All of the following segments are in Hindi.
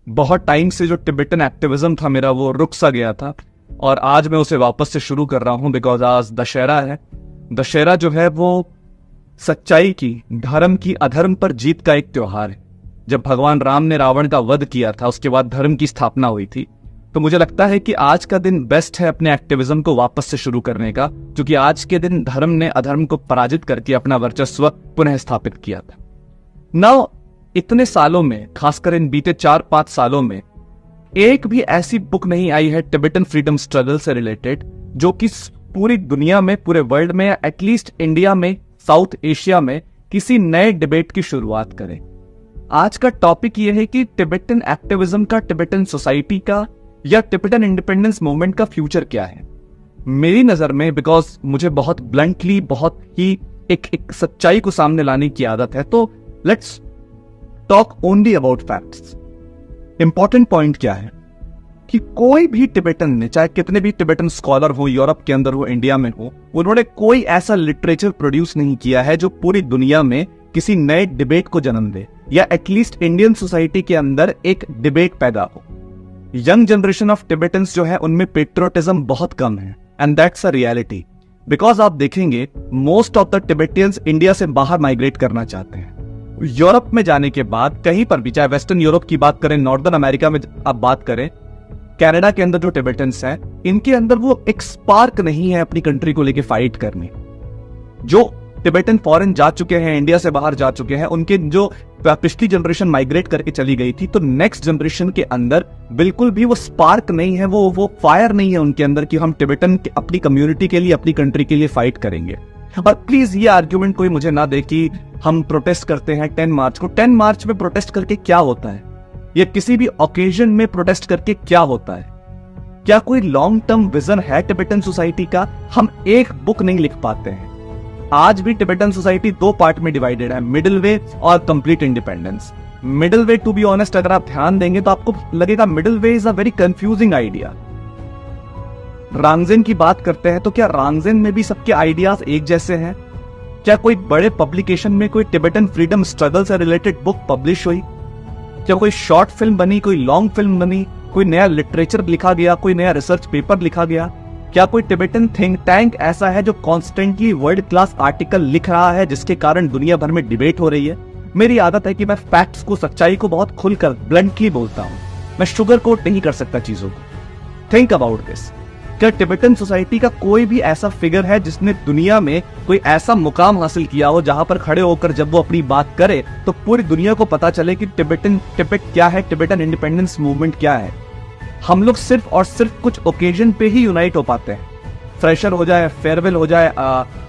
बहुत टाइम से जो टिबेटन एक्टिविज्म था मेरा वो रुक सा गया था और आज मैं उसे वापस से शुरू कर रहा हूं बिकॉज आज दशहरा है। दशहरा जो है वो सच्चाई की, धर्म की अधर्म पर जीत का एक त्योहार है। जब भगवान राम ने रावण का वध किया था उसके बाद धर्म की स्थापना हुई थी, तो मुझे लगता है कि आज का दिन बेस्ट है अपने एक्टिविज्म को वापस से शुरू करने का, क्योंकि आज के दिन धर्म ने अधर्म को पराजित करके अपना वर्चस्व पुनः स्थापित किया था। नाउ इतने सालों में, खासकर इन बीते 4-5 सालों में, एक भी ऐसी बुक नहीं आई है टिबेटन फ्रीडम स्ट्रगल से रिलेटेड जो कि पूरी दुनिया में, पूरे वर्ल्ड में या एटलीस्ट इंडिया में, साउथ एशिया में किसी नए डिबेट की शुरुआत करे। आज का टॉपिक यह है कि टिबेटन एक्टिविज्म का, टिबेटन सोसाइटी का या टिबेटन इंडिपेंडेंस मूवमेंट का फ्यूचर क्या है। मेरी नजर में, बिकॉज मुझे बहुत ब्लंटली, बहुत ही एक सच्चाई को सामने लाने की आदत है, तो let's talk only about facts. Important point क्या है कि कोई भी टिबेटन ने, चाहे कितने भी टिबेटन स्कॉलर हो, यूरोप के अंदर हो, इंडिया में हो, उन्होंने कोई ऐसा लिटरेचर प्रोड्यूस नहीं किया है जो पूरी दुनिया में किसी नए डिबेट को जन्म दे या एटलीस्ट इंडियन सोसाइटी के अंदर एक डिबेट पैदा हो। यंग जनरेशन ऑफ टिबेटन्स जो है उनमें पेट्रियोटिज्म बहुत कम है and that's a reality. Because आप देखेंगे मोस्ट ऑफ द टिबेटियंस इंडिया से बाहर माइग्रेट करना चाहते हैं। यूरोप में जाने के बाद कहीं पर भी, चाहे वेस्टर्न यूरोप की बात करें, नॉर्दर्न अमेरिका में आप बात करें, कनाडा के अंदर जो टिबेटन्स हैं, इनके अंदर वो एक स्पार्क नहीं है अपनी कंट्री को लेके फाइट करने। जो टिबेटन फॉरेन जा चुके हैं, इंडिया से बाहर जा चुके हैं, उनके जो पिछली जनरेशन माइग्रेट करके चली गई थी, तो नेक्स्ट जनरेशन के अंदर बिल्कुल भी वो स्पार्क नहीं है, वो फायर नहीं है उनके अंदर कि हम टिबेटन अपनी कम्युनिटी के लिए, अपनी कंट्री के लिए फाइट करेंगे। और प्लीज ये आर्ग्यूमेंट कोई मुझे ना दे कि हम प्रोटेस्ट करते हैं 10 मार्च को। 10 मार्च में प्रोटेस्ट करके क्या होता है, या किसी भी ओकेजन में प्रोटेस्ट करके क्या होता है? क्या कोई लॉन्ग टर्म विजन है टिबेटन सोसाइटी का? हम एक बुक नहीं लिख पाते हैं। आज भी टिबेटन सोसाइटी 2 पार्ट में डिवाइडेड है, मिडिल वे और complete independence. Middle way, to be honest, अगर आप ध्यान देंगे तो आपको लगेगा middle way is a very confusing idea. रांगजेन की बात करते हैं तो क्या रांगजेन में भी सबके आइडियाज एक जैसे हैं? क्या कोई बड़े पब्लिकेशन में कोई टिबेटन फ्रीडम स्ट्रगल से रिलेटेड बुक पब्लिश हुई? क्या कोई शॉर्ट फिल्म बनी, कोई लॉन्ग फिल्म बनी, कोई नया लिटरेचर लिखा गया, कोई नया रिसर्च पेपर लिखा गया? क्या कोई टिबेटन थिंक टैंक ऐसा है जो कॉन्स्टेंटली वर्ल्ड क्लास आर्टिकल लिख रहा है जिसके कारण दुनिया भर में डिबेट हो रही है? मेरी आदत है कि मैं फैक्ट्स को, सच्चाई को बहुत खुलकर, ब्लंटली बोलता हूं। मैं शुगर कोट नहीं कर सकता चीजों को। Think about this. क्या टिबेटन सोसाइटी का कोई भी ऐसा फिगर है जिसने दुनिया में कोई ऐसा मुकाम हासिल किया हो जहां पर खड़े होकर जब वो अपनी बात करे तो पूरी दुनिया को पता चले कि टिबेट क्या है, टिबेटन इंडिपेंडेंस मूवमेंट क्या है? हम लोग सिर्फ और सिर्फ कुछ ओकेजन पे ही यूनाइट हो पाते हैं। फ्रेशर हो जाए, फेयरवेल हो जाए,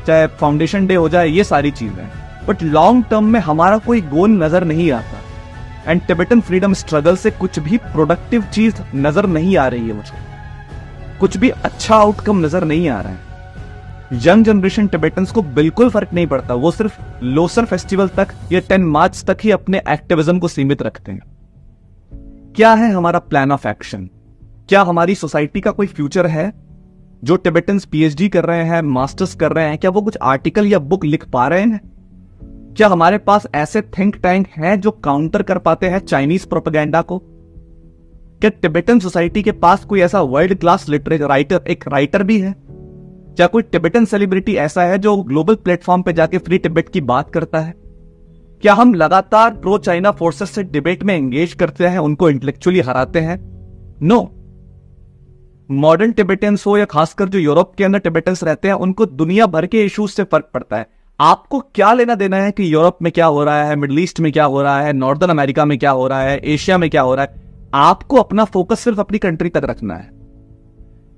चाहे फाउंडेशन डे हो जाए, ये सारी चीजें। बट लॉन्ग टर्म में हमारा कोई गोल नजर नहीं आता एंड टिबेटन फ्रीडम स्ट्रगल से कुछ भी प्रोडक्टिव चीज नजर नहीं आ रही है मुझे। कुछ भी अच्छा आउटकम नजर नहीं आ रहा है। यंग जनरेशन टिबेटन्स को बिल्कुल फर्क नहीं पड़ता, वो सिर्फ लोसर फेस्टिवल तक या 10 मार्च तक ही अपने एक्टिविज्म को सीमित रखते हैं। क्या है हमारा प्लान ऑफ एक्शन? क्या हमारी सोसाइटी का कोई फ्यूचर है? जो टिबेटन्स पीएचडी कर रहे हैं, मास्टर्स कर रहे हैं, क्या वो कुछ आर्टिकल या बुक लिख पा रहे हैं? क्या हमारे पास ऐसे थिंक टैंक हैं जो काउंटर कर पाते हैं चाइनीज प्रोपेगेंडा को? क्या टिबेटन सोसाइटी के पास कोई ऐसा वर्ल्ड क्लास लिटरेचर एक राइटर भी है? क्या कोई टिबेटन सेलिब्रिटी ऐसा है जो ग्लोबल प्लेटफॉर्म पे जाके फ्री टिबेट की बात करता है? क्या हम लगातार प्रो चाइना फोर्सेस से डिबेट में एंगेज करते हैं, उनको इंटेलेक्चुअली हराते हैं? नो। मॉडर्न टिबेटन्स हो या खासकर जो यूरोप के अंदर टिबेटन्स रहते हैं, उनको दुनिया भर के इश्यूज से फर्क पड़ता है। आपको क्या लेना देना है कि यूरोप में क्या हो रहा है, मिडिल ईस्ट में क्या हो रहा है, नॉर्दर्न अमेरिका में क्या हो रहा है, एशिया में क्या हो रहा है? आपको अपना फोकस सिर्फ अपनी कंट्री तक रखना है।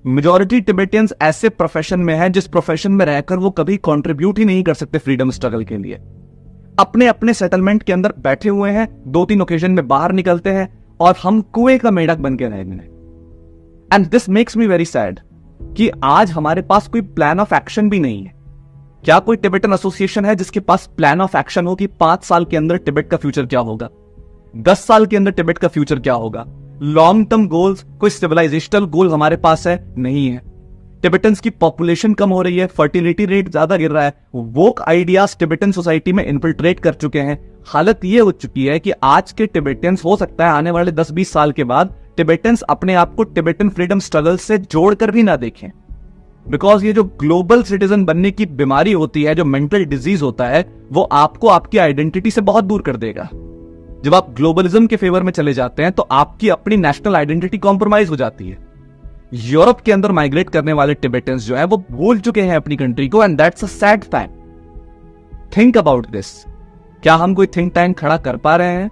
मेजॉरिटी टिबेटियंस ऐसे प्रोफेशन में है जिस प्रोफेशन में रहकर वो कभी कंट्रीब्यूट ही नहीं कर सकते फ्रीडम स्ट्रगल के लिए। अपने अपने सेटलमेंट के अंदर बैठे हुए हैं, 2-3 ओकेजन में बाहर निकलते हैं और हम कुएं का मेढक बन के रह गए। And this makes me very sad कि आज हमारे पास कोई प्लान ऑफ एक्शन भी नहीं है। क्या कोई टिबेटन एसोसिएशन है जिसके पास प्लान ऑफ एक्शन हो कि 5 साल के अंदर टिबेट का फ्यूचर क्या होगा, 10 साल के अंदर टिबेट का फ्यूचर क्या होगा? लॉन्ग टर्म गोल्स, कोई सिविलाइजेशनल गोल हमारे पास है? नहीं है। टिबेटन्स की पॉपुलेशन कम हो रही है, फर्टिलिटी रेट ज्यादा गिर रहा है, वोक आइडियाज टिबेटन सोसाइटी में इन्फिल्ट्रेट कर चुके हैं। हालत ये हो चुकी है कि आज के टिबेटन्स, हो सकता है आने वाले 10-20 साल के बाद टिबेटन्स अपने आप को टिबेटन फ्रीडम स्ट्रगल से जोड़कर भी ना देखें। बिकॉज ये जो ग्लोबल सिटीजन बनने की बीमारी होती है, जो मेंटल डिजीज होता है, वो आपको आपकी आइडेंटिटी से बहुत दूर कर देगा। जब आप ग्लोबलिज्म के फेवर में चले जाते हैं तो आपकी अपनी नेशनल आइडेंटिटी कॉम्प्रोमाइज हो जाती है। यूरोप के अंदर माइग्रेट करने वाले टिबेटन्स जो है वो भूल चुके हैं अपनी कंट्री को, and that's a sad fact. Think about this. क्या हम कोई थिंक टैंक खड़ा कर पा रहे हैं?